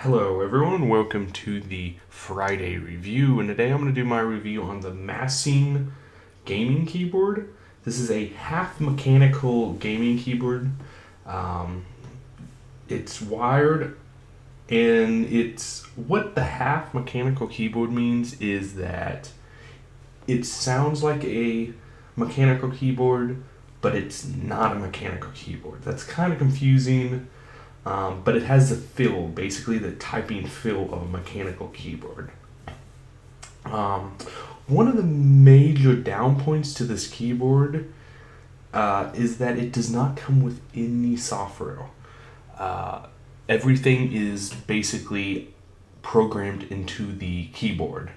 Hello everyone, welcome to the Friday review, and today I'm going to do my review on the Masione gaming keyboard. This is a half mechanical gaming keyboard. It's wired, and what the half mechanical keyboard means is that it sounds like a mechanical keyboard, but it's not a mechanical keyboard. That's kind of confusing. But it has the feel, basically the typing feel of a mechanical keyboard. One of the major down points to this keyboard is that it does not come with any software. Everything is basically programmed into the keyboard.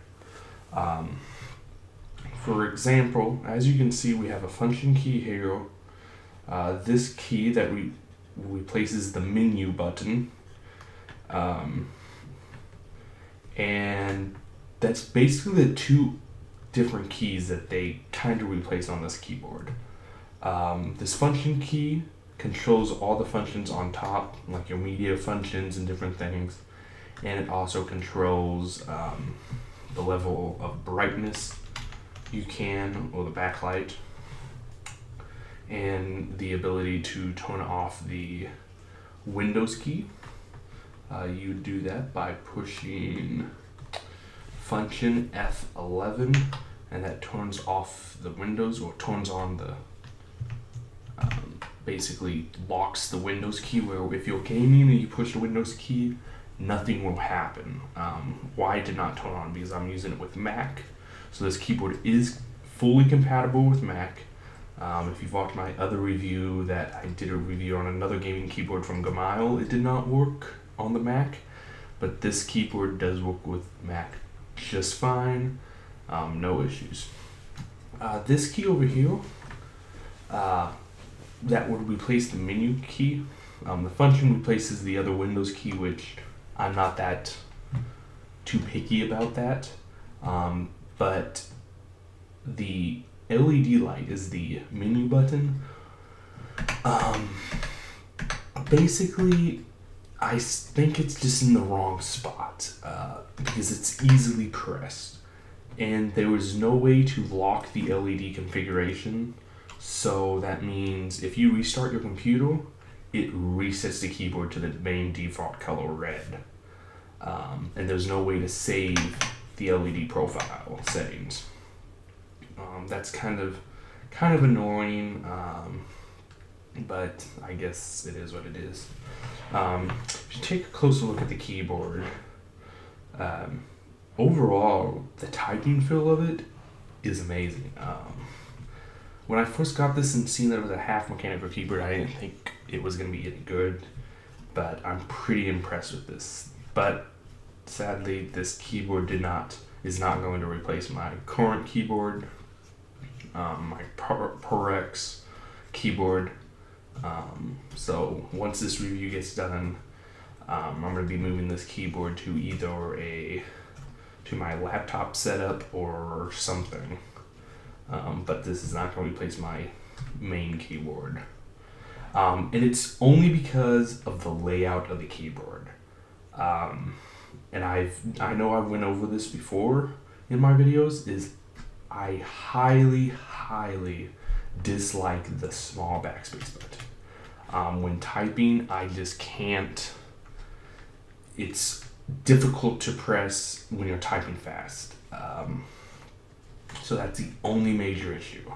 For example, as you can see, we have a function key here. This key that replaces the menu button, and that's basically the two different keys that they kind of replace on this keyboard. This function key controls all the functions on top, like your media functions and different things, and it also controls the level of brightness you can, or the backlight, and the ability to turn off the Windows key. You do that by pushing function F11, and that turns off the Windows, or turns on the basically locks the Windows key, where if you're gaming and you push the Windows key, nothing will happen. Why it did not turn on? Because I'm using it with Mac, so this keyboard is fully compatible with Mac. If you've watched my other review, that I did a review on another gaming keyboard from Gamile, it did not work on the Mac, but this keyboard does work with Mac just fine, no issues. This key over here, that would replace the menu key. The function replaces the other Windows key, which I'm not that too picky about that, but the LED light is the menu button. Basically, I think it's just in the wrong spot, because it's easily pressed, and there was no way to lock the LED configuration. So that means if you restart your computer, it resets the keyboard to the main default color red, and there's no way to save the LED profile settings. That's kind of annoying, but I guess it is what it is. If you take a closer look at the keyboard, overall, the typing feel of it is amazing. When I first got this and seen that it was a half mechanical keyboard, I didn't think it was going to be any good, but I'm pretty impressed with this. But sadly, this keyboard is not going to replace my current keyboard, my Perex keyboard. So once this review gets done, I'm going to be moving this keyboard to either to my laptop setup or something. But this is not going to replace my main keyboard. And it's only because of the layout of the keyboard. And I know I've went over this before in my videos, is I highly dislike the small backspace button. When typing, I just can't. It's difficult to press when you're typing fast. So that's the only major issue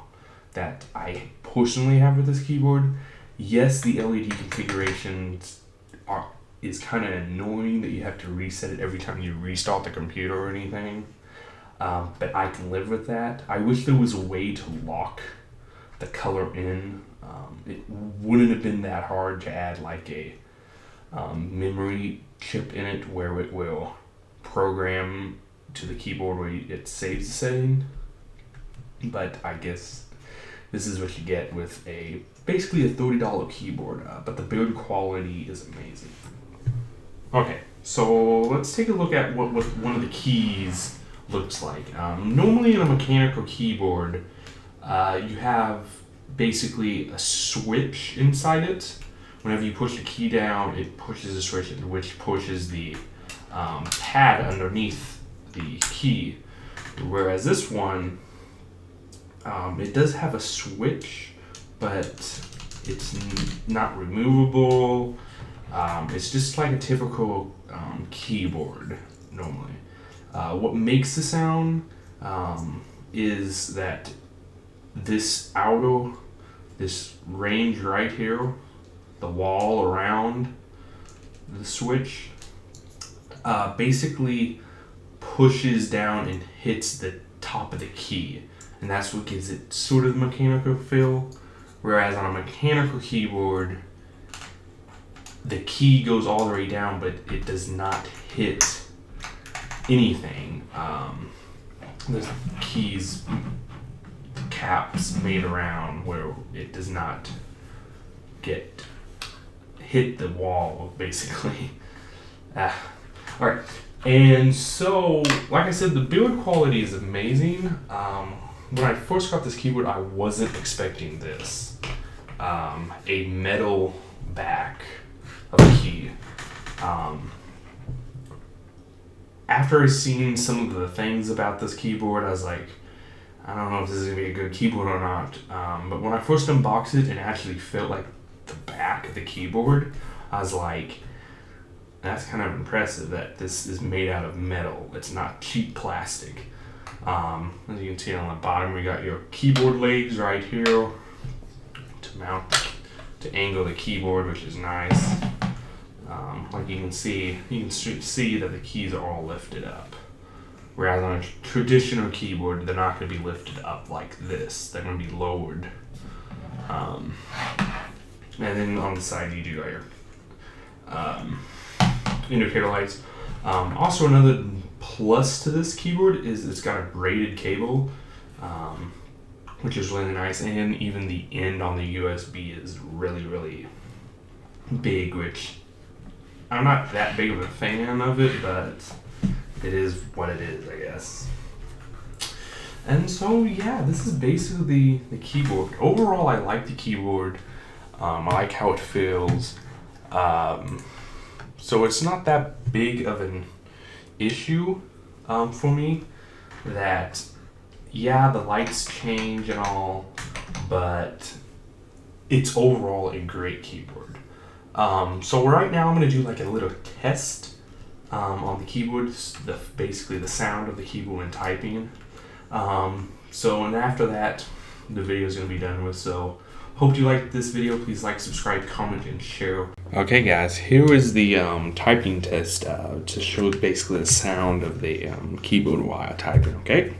that I personally have with this keyboard. Yes, the LED configurations is kind of annoying that you have to reset it every time you restart the computer or anything. But I can live with that. I wish there was a way to lock the color in. It wouldn't have been that hard to add like a memory chip in it where it will program to the keyboard where it saves the setting. But I guess this is what you get with basically a $30 keyboard, but the build quality is amazing. Okay, so let's take a look at what one of the keys looks like. Normally in a mechanical keyboard, you have basically a switch inside it. Whenever you push the key down, it pushes a switch which pushes the pad underneath the key, whereas this one, it does have a switch, but it's not removable. It's just like a typical keyboard normally. What makes the sound is that this range right here, the wall around the switch, basically pushes down and hits the top of the key, and that's what gives it sort of the mechanical feel. Whereas on a mechanical keyboard, the key goes all the way down, but it does not hit anything. There's keys caps made around where it does not hit the wall, basically. Alright, and so, like I said, the build quality is amazing. When I first got this keyboard, I wasn't expecting this. A metal back of a key. After seeing some of the things about this keyboard, I was like, I don't know if this is going to be a good keyboard or not. But when I first unboxed it and actually felt like the back of the keyboard, I was like, that's kind of impressive that this is made out of metal. It's not cheap plastic. As you can see on the bottom, we got your keyboard legs right here to mount, to angle the keyboard, which is nice. Like you can see that the keys are all lifted up. Whereas on a traditional keyboard, they're not going to be lifted up like this. They're going to be lowered. And then on the side, you do your indicator lights. Also, another plus to this keyboard is it's got a braided cable, which is really nice. And even the end on the USB is really, really big, which I'm not that big of a fan of it, but it is what it is, I guess. And so, yeah, this is basically the keyboard. Overall, I like the keyboard. I like how it feels. So it's not that big of an issue for me that, yeah, the lights change and all, but it's overall a great keyboard. So right now I'm going to do like a little test on the keyboard, basically the sound of the keyboard when typing. And after that, the video is going to be done with. So hope you liked this video. Please like, subscribe, comment, and share. Okay guys, here is the typing test to show basically the sound of the keyboard while typing, okay?